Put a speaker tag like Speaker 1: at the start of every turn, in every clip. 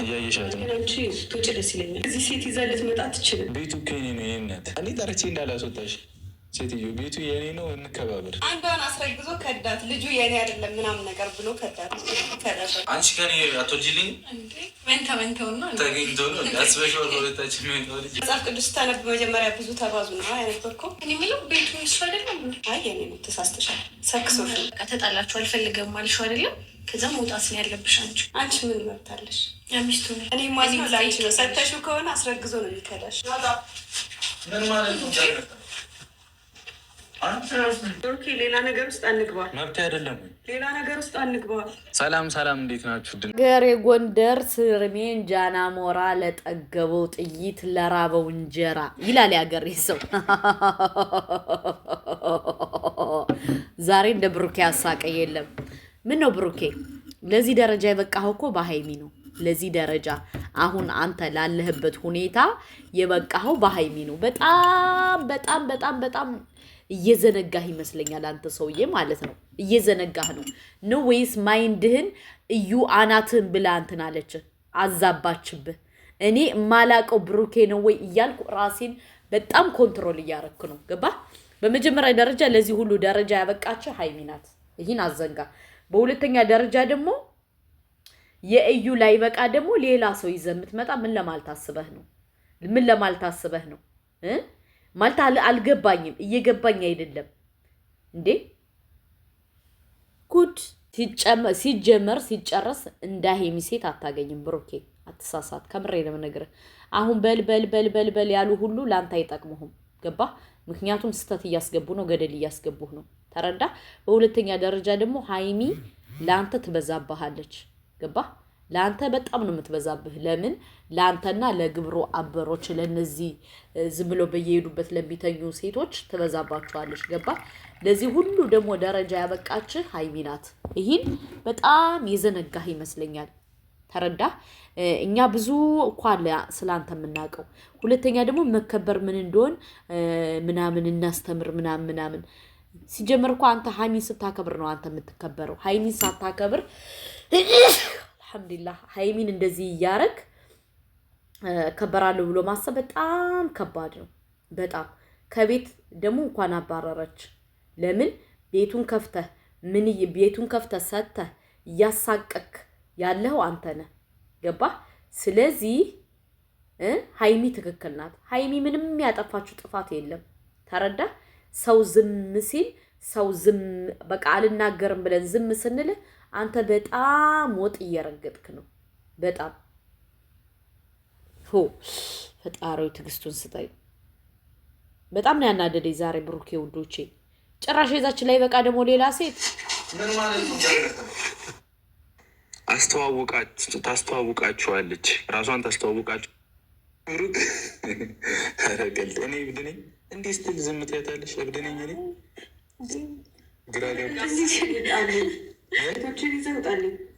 Speaker 1: እያየሻት ነው። ውጭ ደስ ይለኛል። እዚህ ሴት ይዛ ልትመጣ አትችልም። ቤቱ ከኔ ነው የእናት እኔ ጠርቼ እንዳላስወጣሽ ሴትዮ ቤቱ የኔ ነው፣ እንከባበር። አንዷን አስረግዞ ከዳት፣ ልጁ የኔ አይደለም ምናምን ነገር ብሎ ከዳት። አንቺ ከኔ አትወልጂልኝ መንተውና ተገኝቶ ነው አስበሽ ወለታችን ልጅ መጽሐፍ ቅዱስ ታነብ መጀመሪያ ብዙ ተባዙ ነው ያነበብከው። እኔ የምለው ቤቱ እሱ አይደለም። አይ የኔ ነው፣ ተሳስተሻል። ሰክሶሽ ተጣላችሁ አልፈልገም አልሽ አይደለም። ከዛ መውጣት ነው ያለብሽ። አንቺ ምን መብታለሽ? ሚስቱ ነው። እኔ ማዝነው ላንቺ ነው። ሰተሽው ከሆነ አስረግዞ ነው የሚከዳሽ። ምን ማለት ነው? ሌላ ነገር ውስጥ አንግባ። መብት አይደለም። ሌላ ነገር ውስጥ አንግባ። ሰላም ሰላም፣ እንዴት ናችሁ?
Speaker 2: ገሬ ጎንደር ስርሜን ጃና ሞራ ለጠገበው ጥይት ለራበው እንጀራ ይላል ያገሬ ሰው። ዛሬ እንደ ብሩኬ ያሳቀ የለም። ምን ነው ብሩኬ፣ ለዚህ ደረጃ የበቃኸው እኮ በሃይሚ ነው። ለዚህ ደረጃ አሁን አንተ ላለህበት ሁኔታ የበቃኸው በሃይሚ ነው። በጣም በጣም በጣም በጣም እየዘነጋህ ይመስለኛል አንተ ሰውዬ ማለት ነው። እየዘነጋህ ነው ወይስ ማይንድህን እዩ አናትህን ብላ እንትን አለች አዛባችብህ? እኔ የማላቀው ብሩኬ ነው ወይ እያልኩ ራሴን በጣም ኮንትሮል እያረክ ነው። ገባ? በመጀመሪያ ደረጃ ለዚህ ሁሉ ደረጃ ያበቃችህ ሃይሚ ናት። ይህን አዘንጋ። በሁለተኛ ደረጃ ደግሞ የእዩ ላይ በቃ ደግሞ ሌላ ሰው ይዘህ የምትመጣ ምን ለማለት አስበህ ነው? ምን ለማለት አስበህ ነው? ማለት አልገባኝም። እየገባኝ አይደለም እንዴ? ጉድ ሲጀመር ሲጨረስ እንዳሄሚ ሴት አታገኝም። ብሩኬ አትሳሳት። ከምሬ ነው የምነግርህ። አሁን በል ያሉ ሁሉ ላንተ አይጠቅሙህም። ገባ? ምክንያቱም ስተት እያስገቡ ነው፣ ገደል እያስገቡህ ነው። ተረዳ? በሁለተኛ ደረጃ ደግሞ ሃይሚ ላንተ ትበዛብሃለች። ገባ? ላንተ በጣም ነው የምትበዛብህ። ለምን? ላንተና ለግብሮ አበሮች ለነዚህ ዝም ብሎ በየሄዱበት ለሚተኙ ሴቶች ትበዛባቸዋለች። ገባ? ለዚህ ሁሉ ደግሞ ደረጃ ያበቃችህ ሃይሚ ናት። ይህን በጣም የዘነጋህ ይመስለኛል። ተረዳ? እኛ ብዙ እንኳን ስላንተ የምናውቀው። ሁለተኛ ደግሞ መከበር ምን እንደሆን ምናምን እናስተምር ምናምን ሲጀመር እኮ አንተ ሃይሚን ስታከብር ነው አንተ የምትከበረው። ሃይሚን ሳታከብር አልሐምዱሊላህ ሃይሚን እንደዚህ እያረግ ከበራለሁ ብሎ ማሰብ በጣም ከባድ ነው። በጣም ከቤት ደግሞ እንኳን አባረረች። ለምን? ቤቱን ከፍተህ ሰጥተህ እያሳቀክ ያለው አንተ ነህ። ገባ? ስለዚህ ሃይሚ ትክክል ናት። ሃይሚ ምንም ያጠፋችሁ ጥፋት የለም። ተረዳ? ሰው ዝም ሲል ሰው ዝም በቃ አልናገርም ብለን ዝም ስንል አንተ በጣም ወጥ እየረገጥክ ነው። በጣም ፈጣሪው ትዕግስቱን ስጠኝ። በጣም ነው ያናደደኝ ዛሬ ብሩኬ ውዶቼ። ጭራሽ የዛችን ላይ በቃ ደግሞ ሌላ ሴት
Speaker 1: ምን ማለት ነው? ታስተዋውቃችኋለች፣ ራሷን ታስተዋውቃችሁ። ብሩክ አረቀልት እኔ እብድ ነኝ እንዴ ስትል ዝም ትያታለሽ? እብድ ነኝ እኔ ግራ ገብቶኝ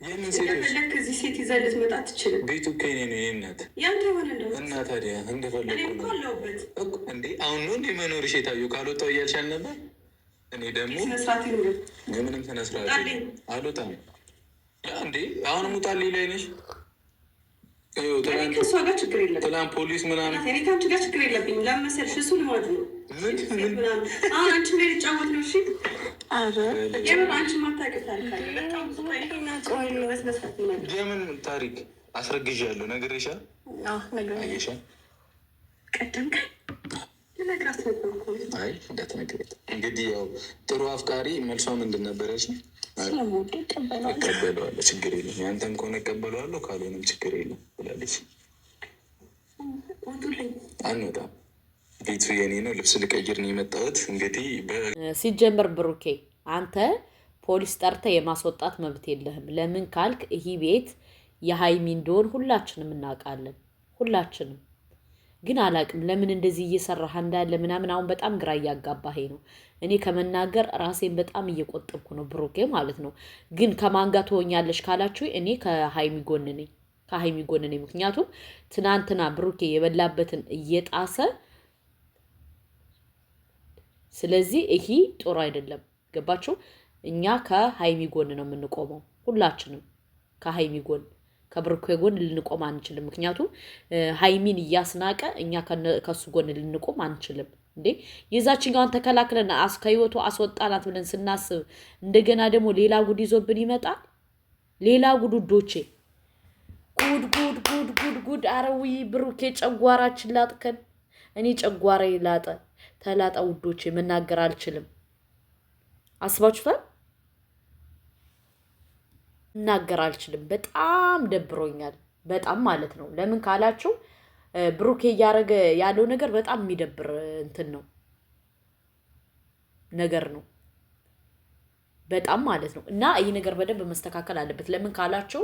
Speaker 1: የምን ሴቶች ከዚህ ሴት ይዛ ልትመጣ አትችልም። ቤቱ ከኔ ነው የእናት ያንተ ሆነ እና ታዲያ እንደፈለኩ ነው እንዴ? አሁን ነው እንዴ መኖርሽ የታየው? ካልወጣሁ እያልሽ አልነበር? እኔ ደግሞ የምንም ስነስርዓት አልወጣም እንዴ? አሁንም ውጣልኝ ላይ ነሽ። ከእሷ ጋር ችግር የለም። ትናንት ፖሊስ ምናምን እኔ ከአንቺ ጋር ችግር የለብኝም። ለመሰልሽ እሱ ልማድ ነው። አሁን አንቺ ሜ ሊጫወት ነው። እሺ የምን አንቺ ማታውቂው የምን ታሪክ አስረግዣለሁ። ነግሬሻል። አየሻል። ቀደም ልነግራት ነበር እኮ። አይ እንዳትነግሪያት እንግዲህ። ያው ጥሩ አፍቃሪ መልሷ ምንድን ነበረች? እቀበለዋለሁ፣ ችግር የለም። ያንተም ከሆነ እቀበለዋለሁ፣ ካልሆነም ችግር የለም ብላለች። አንወጣም፣ ቤቱ የኔ ነው። ልብስ ልቀይር ነው የመጣሁት። እንግዲህ
Speaker 2: ሲጀመር ብሩኬ አንተ ፖሊስ ጠርተህ የማስወጣት መብት የለህም። ለምን ካልክ ይህ ቤት የሃይሚ እንደሆን ሁላችንም እናውቃለን። ሁላችንም ግን አላቅም ለምን እንደዚህ እየሰራህ እንዳለ ምናምን። አሁን በጣም ግራ እያጋባህ ነው። እኔ ከመናገር ራሴን በጣም እየቆጠብኩ ነው ብሩኬ ማለት ነው። ግን ከማን ጋር ትሆኛለሽ ካላችሁ እኔ ከሃይሚ ጎን ነኝ። ምክንያቱም ትናንትና ብሩኬ የበላበትን እየጣሰ ስለዚህ ይሄ ጥሩ አይደለም። ገባችሁ? እኛ ከሃይሚ ጎን ነው የምንቆመው። ሁላችንም ከሃይሚ ጎን ከብሩኬ ጎን ልንቆም አንችልም። ምክንያቱም ሃይሚን እያስናቀ እኛ ከሱ ጎን ልንቆም አንችልም። እንዴ የዛችኛውን ተከላክለን ከህይወቱ አስወጣናት ብለን ስናስብ እንደገና ደግሞ ሌላ ጉድ ይዞብን ይመጣል። ሌላ ጉድ ውዶቼ፣ ጉድ። አረዊ ብሩኬ ጨጓራችን ላጥቀን። እኔ ጨጓራዬ ተላጠ ውዶቼ፣ መናገር አልችልም። አስባችሁታል? መናገር አልችልም። በጣም ደብሮኛል። በጣም ማለት ነው። ለምን ካላችሁ ብሩኬ እያደረገ ያለው ነገር በጣም የሚደብር እንትን ነው ነገር ነው። በጣም ማለት ነው። እና ይህ ነገር በደንብ መስተካከል አለበት። ለምን ካላችሁ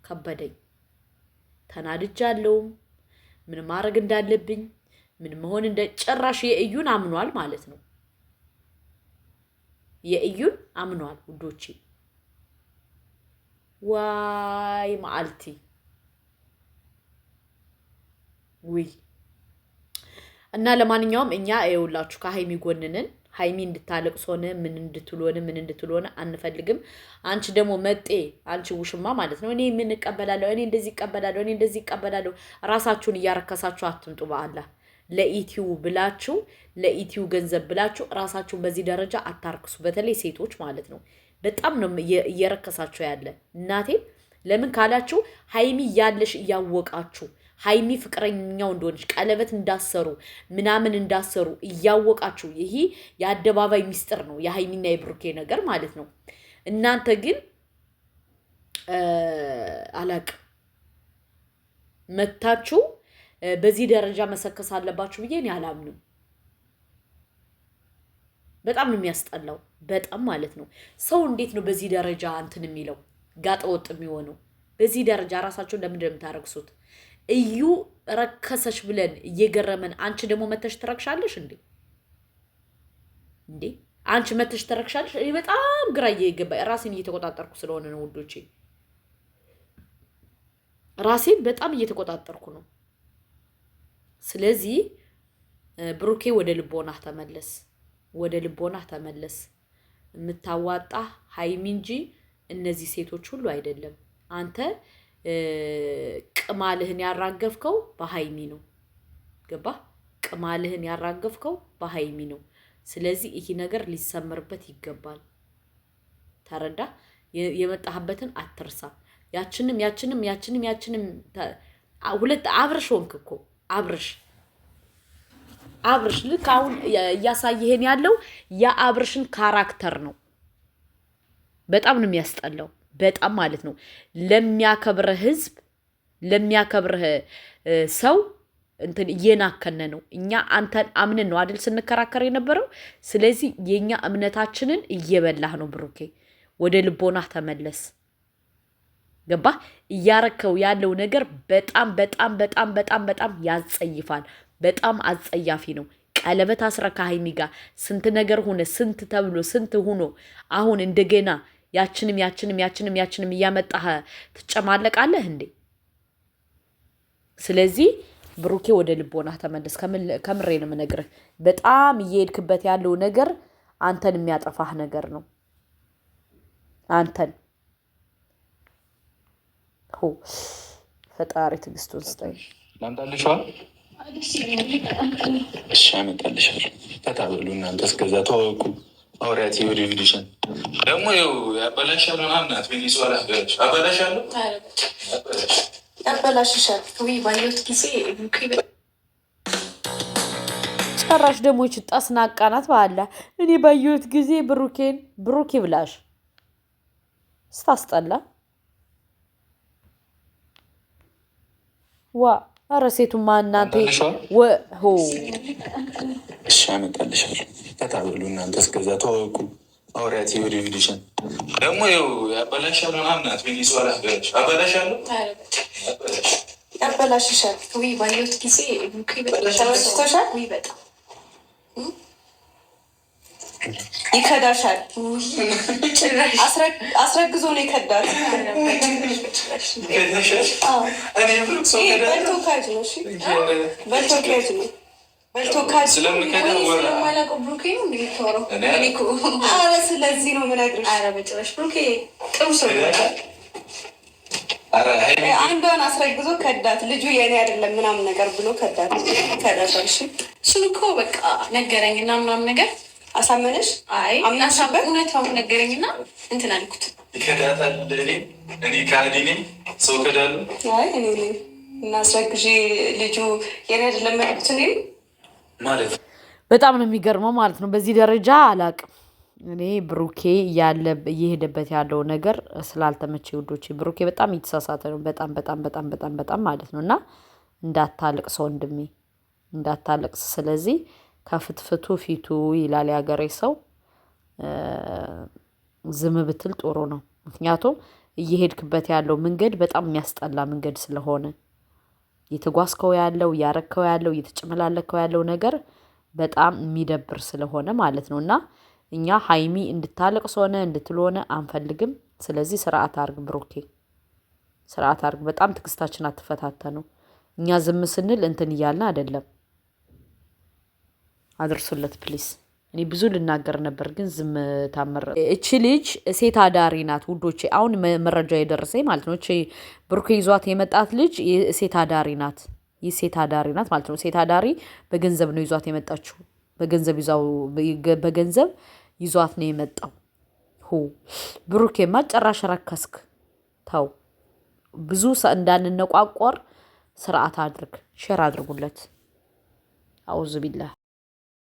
Speaker 2: ከበደኝ፣ ተናድጃለሁ። ምን ማድረግ እንዳለብኝ ምን መሆን ጭራሽ የእዩን አምኗል ማለት ነው። የእዩን አምኗል ውዶቼ። ዋይ ማልቲ ውይ። እና ለማንኛውም እኛ ይኸውላችሁ ከሃይሚ ጎንነን። ሃይሚ እንድታለቅስ ሆነ ምን እንድትልሆነ አንፈልግም። አንቺ ደግሞ መጤ፣ አንቺ ውሽማ ማለት ነው። እኔ ምን እቀበላለሁ፣ እኔ እንደዚህ እቀበላለሁ። ራሳችሁን እያረከሳችሁ አትምጡ። በአላህ ለኢቲዩ ብላችሁ ለኢቲዩ ገንዘብ ብላችሁ ራሳችሁን በዚህ ደረጃ አታርክሱ። በተለይ ሴቶች ማለት ነው። በጣም ነው እየረከሳችሁ ያለ እናቴ። ለምን ካላችሁ ሃይሚ ያለሽ እያወቃችሁ ሃይሚ ፍቅረኛው እንደሆነች ቀለበት እንዳሰሩ ምናምን እንዳሰሩ እያወቃችሁ፣ ይሄ የአደባባይ ሚስጥር ነው የሃይሚና የብሩኬ ነገር ማለት ነው። እናንተ ግን አላቅ መታችሁ በዚህ ደረጃ መሰከስ አለባችሁ ብዬ እኔ አላምንም። በጣም ነው የሚያስጠላው። በጣም ማለት ነው። ሰው እንዴት ነው በዚህ ደረጃ እንትን የሚለው ጋጠ ወጥ የሚሆነው? በዚህ ደረጃ ራሳችሁን ለምንድን ነው የምታረክሱት? እዩ ረከሰሽ ብለን እየገረመን አንቺ ደግሞ መተሽ ትረክሻለሽ እንዴ? አንቺ መተሽ ትረክሻለሽ? እኔ በጣም ግራ እየገባ ራሴን እየተቆጣጠርኩ ስለሆነ ነው ውዶቼ። ራሴን በጣም እየተቆጣጠርኩ ነው። ስለዚህ ብሩኬ ወደ ልቦናህ ተመለስ፣ ወደ ልቦናህ ተመለስ። የምታዋጣ ሃይሚ እንጂ እነዚህ ሴቶች ሁሉ አይደለም። አንተ ቅማልህን ያራገፍከው በሃይሚ ነው። ገባ? ቅማልህን ያራገፍከው በሃይሚ ነው። ስለዚህ ይሄ ነገር ሊሰመርበት ይገባል። ተረዳ? የመጣህበትን አትርሳ። ያችንም ሁለት አብርሽ ሆንክ እኮ አብርሽ ልክ አሁን እያሳየህን ያለው የአብርሽን ካራክተር ነው። በጣም ነው የሚያስጠላው። በጣም ማለት ነው። ለሚያከብርህ ህዝብ ለሚያከብርህ ሰው እንትን እየናከነ ነው። እኛ አንተን አምነን ነው አይደል ስንከራከር የነበረው። ስለዚህ የኛ እምነታችንን እየበላህ ነው ብሩኬ። ወደ ልቦናህ ተመለስ። ገባ? እያረከው ያለው ነገር በጣም በጣም በጣም በጣም በጣም ያጸይፋል። በጣም አጸያፊ ነው። ቀለበት አስረ ከሃይሚ ጋር ስንት ነገር ሆነ፣ ስንት ተብሎ ስንት ሆኖ አሁን እንደገና ያችንም እያመጣህ ትጨማለቃለህ እንዴ? ስለዚህ ብሩኬ ወደ ልቦናህ ተመለስ። ከምሬ ነው የምነግርህ። በጣም እየሄድክበት ያለው ነገር አንተን የሚያጠፋህ ነገር ነው። አንተን ፈጣሪ ትዕግስቱን ስጠኝ።
Speaker 3: ላምጣልሽዋል? እሺ አመጣልሻለሁ። ፈታ በሉ እናንተ። እስከዛ ተዋወቁ። አውሪያት ወደ ቪዲሽን ደግሞ ይኸው ያበላሻሉ ምናምናት ቪዲዮ አበላሻሉ
Speaker 1: ያበላሽሻል። ባየሁት ጊዜ
Speaker 2: ጭራሽ ደግሞ ይችጣስ ናቃናት ባለ እኔ ባየሁት ጊዜ ብሩኬ ብላሽ ስታስጠላ ዋ ኧረ ሴቱማ እናንተ ወሆ
Speaker 3: እሺ አመጣልሻለሁ። ፈታ በሉ እናንተ። እስከዛ ተዋወቁ። አውሪያት ወደ ቪዲሽን ደግሞ ይኸው ያበላሻሉ ምናምናት ቪዲዮ አበላሻሉ
Speaker 1: ያበላሽሻል። ባየሁት ጊዜ ተመችቶሻል? በጣም ይከዳሻል። አስረግዞ ነው የከዳት። በልቶ ካጅ ነው።
Speaker 3: ስለምከዳ
Speaker 1: ስለማላውቀው ብሩኬ ነው እንደሚታወራው እኔ እኮ ኧረ ስለዚህ ነው የምነግርሽ። ኧረ በጭራሽ ብሩኬ ጥሩ ሰው አንዷን አስረግዞ ከዳት። ልጁ የኔ አይደለም ምናምን ነገር ብሎ ከዳት። ከዳታልሽ እሱን እኮ በቃ ነገረኝና ምናምን ነገር አሳመነሽ? አይ አምናሽበት እውነታውን ነገረኝና እንትን አልኩት።
Speaker 3: ከዳታል እኔ ካዲ ነኝ ሰው ከዳሉ
Speaker 1: አይ እኔ እና አስረግዤ ልጁ የኔ አይደለም ማለት
Speaker 2: በጣም ነው የሚገርመው ማለት ነው። በዚህ ደረጃ አላቅም እኔ ብሩኬ እየሄደበት ያለው ነገር ስላልተመቼ ውዶቼ፣ ብሩኬ በጣም እየተሳሳተ ነው። በጣም በጣም በጣም በጣም በጣም ማለት ነው። እና እንዳታለቅስ ወንድሜ እንዳታለቅስ። ስለዚህ ከፍትፍቱ ፊቱ ይላል ያገሬ ሰው። ዝም ብትል ጥሩ ነው። ምክንያቱም እየሄድክበት ያለው መንገድ በጣም የሚያስጠላ መንገድ ስለሆነ እየተጓዝከው ያለው እያረከው ያለው እየተጨመላለከው ያለው ነገር በጣም የሚደብር ስለሆነ ማለት ነው። እና እኛ ሀይሚ እንድታለቅስ ሆነ እንድትል ሆነ አንፈልግም። ስለዚህ ስርዓት አርግ ብሩኬ፣ ስርዓት አርግ። በጣም ትዕግስታችን አትፈታተነው። እኛ ዝም ስንል እንትን እያልን አይደለም። አድርሱለት ፕሊስ። እኔ ብዙ ልናገር ነበር ግን ዝም ታመረ። እቺ ልጅ ሴት አዳሪ ናት ውዶቼ። አሁን መረጃ የደረሰኝ ማለት ነው። እቺ ብሩኬ ይዟት የመጣት ልጅ ሴት አዳሪ ናት። ይህ ሴት አዳሪ ናት ማለት ነው። ሴት አዳሪ በገንዘብ ነው ይዟት የመጣችው። በገንዘብ ይዟት ነው የመጣው። ብሩኬማ ጭራሽ ረከስክ። ተው ብዙ እንዳንነቋቆር ስርዓት አድርግ። ሼር አድርጉለት። አውዙ ቢላህ